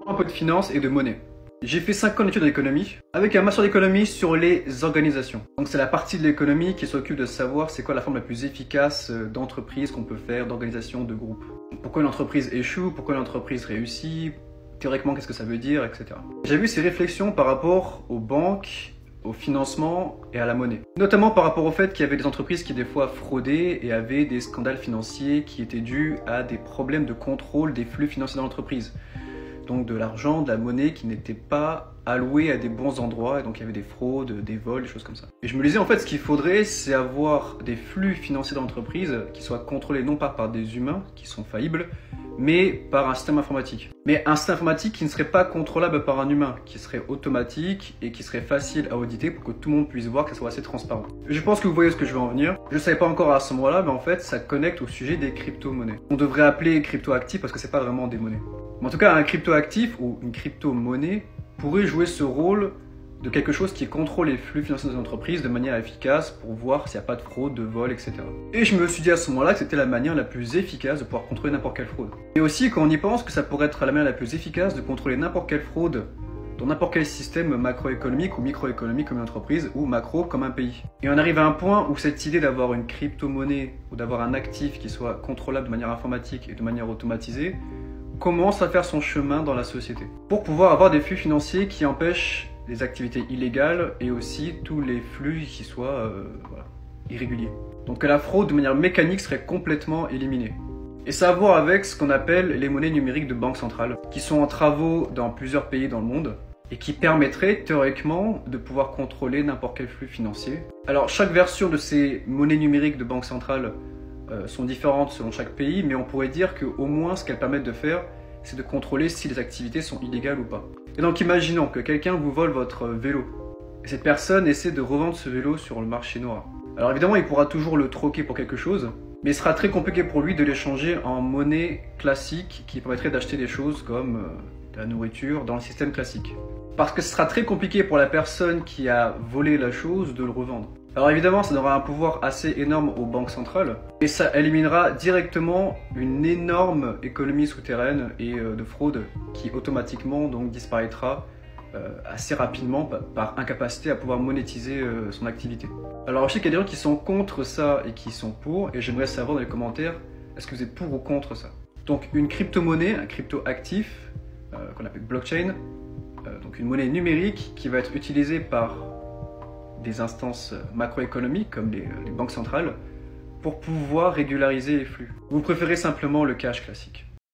Un peu de finance et de monnaie. J'ai fait 5 ans d'études en économie, avec un master d'économie sur les organisations. Donc c'est la partie de l'économie qui s'occupe de savoir c'est quoi la forme la plus efficace d'entreprise qu'on peut faire, d'organisation, de groupe. Pourquoi une entreprise échoue, pourquoi une entreprise réussit, théoriquement qu'est-ce que ça veut dire, etc. J'ai vu ces réflexions par rapport aux banques, au financement et à la monnaie. Notamment par rapport au fait qu'il y avait des entreprises qui des fois fraudaient et avaient des scandales financiers qui étaient dus à des problèmes de contrôle des flux financiers dans l'entreprise. Donc de l'argent, de la monnaie qui n'était pas allouée à des bons endroits, et donc il y avait des fraudes, des vols, des choses comme ça. Et je me disais en fait ce qu'il faudrait c'est avoir des flux financiers dans l'entreprise qui soient contrôlés non pas par des humains qui sont faillibles, mais par un système informatique. Mais un système informatique qui ne serait pas contrôlable par un humain, qui serait automatique et qui serait facile à auditer pour que tout le monde puisse voir, que ça soit assez transparent. Je pense que vous voyez ce que je veux en venir. Je ne savais pas encore à ce moment-là, mais en fait ça connecte au sujet des crypto-monnaies. On devrait appeler crypto-actifs parce que c'est pas vraiment des monnaies. Mais en tout cas, un crypto-actif ou une crypto-monnaie pourrait jouer ce rôle de quelque chose qui contrôle les flux financiers des entreprises de manière efficace pour voir s'il n'y a pas de fraude, de vol, etc. Et je me suis dit à ce moment-là que c'était la manière la plus efficace de pouvoir contrôler n'importe quelle fraude. Et aussi quand on y pense que ça pourrait être la manière la plus efficace de contrôler n'importe quelle fraude dans n'importe quel système macroéconomique ou microéconomique comme une entreprise ou macro comme un pays. Et on arrive à un point où cette idée d'avoir une crypto-monnaie ou d'avoir un actif qui soit contrôlable de manière informatique et de manière automatisée commence à faire son chemin dans la société pour pouvoir avoir des flux financiers qui empêchent les activités illégales et aussi tous les flux qui soient irréguliers. Donc que la fraude de manière mécanique serait complètement éliminée. Et ça a à voir avec ce qu'on appelle les monnaies numériques de banque centrale, qui sont en travaux dans plusieurs pays dans le monde et qui permettraient théoriquement de pouvoir contrôler n'importe quel flux financier. Alors chaque version de ces monnaies numériques de banque centrale sont différentes selon chaque pays, mais on pourrait dire qu'au moins ce qu'elles permettent de faire, c'est de contrôler si les activités sont illégales ou pas. Et donc imaginons que quelqu'un vous vole votre vélo, et cette personne essaie de revendre ce vélo sur le marché noir. Alors évidemment, il pourra toujours le troquer pour quelque chose, mais il sera très compliqué pour lui de l'échanger en monnaie classique qui permettrait d'acheter des choses comme de la nourriture dans le système classique. Parce que ce sera très compliqué pour la personne qui a volé la chose de le revendre. Alors évidemment, ça donnera un pouvoir assez énorme aux banques centrales et ça éliminera directement une énorme économie souterraine et de fraude qui automatiquement donc disparaîtra assez rapidement par incapacité à pouvoir monétiser son activité. Alors je sais qu'il y a des gens qui sont contre ça et qui sont pour, et j'aimerais savoir dans les commentaires, est-ce que vous êtes pour ou contre ça? Donc une crypto-monnaie, un crypto-actif qu'on appelle blockchain, donc une monnaie numérique qui va être utilisée par des instances macroéconomiques comme les banques centrales pour pouvoir régulariser les flux. Vous préférez simplement le cash classique?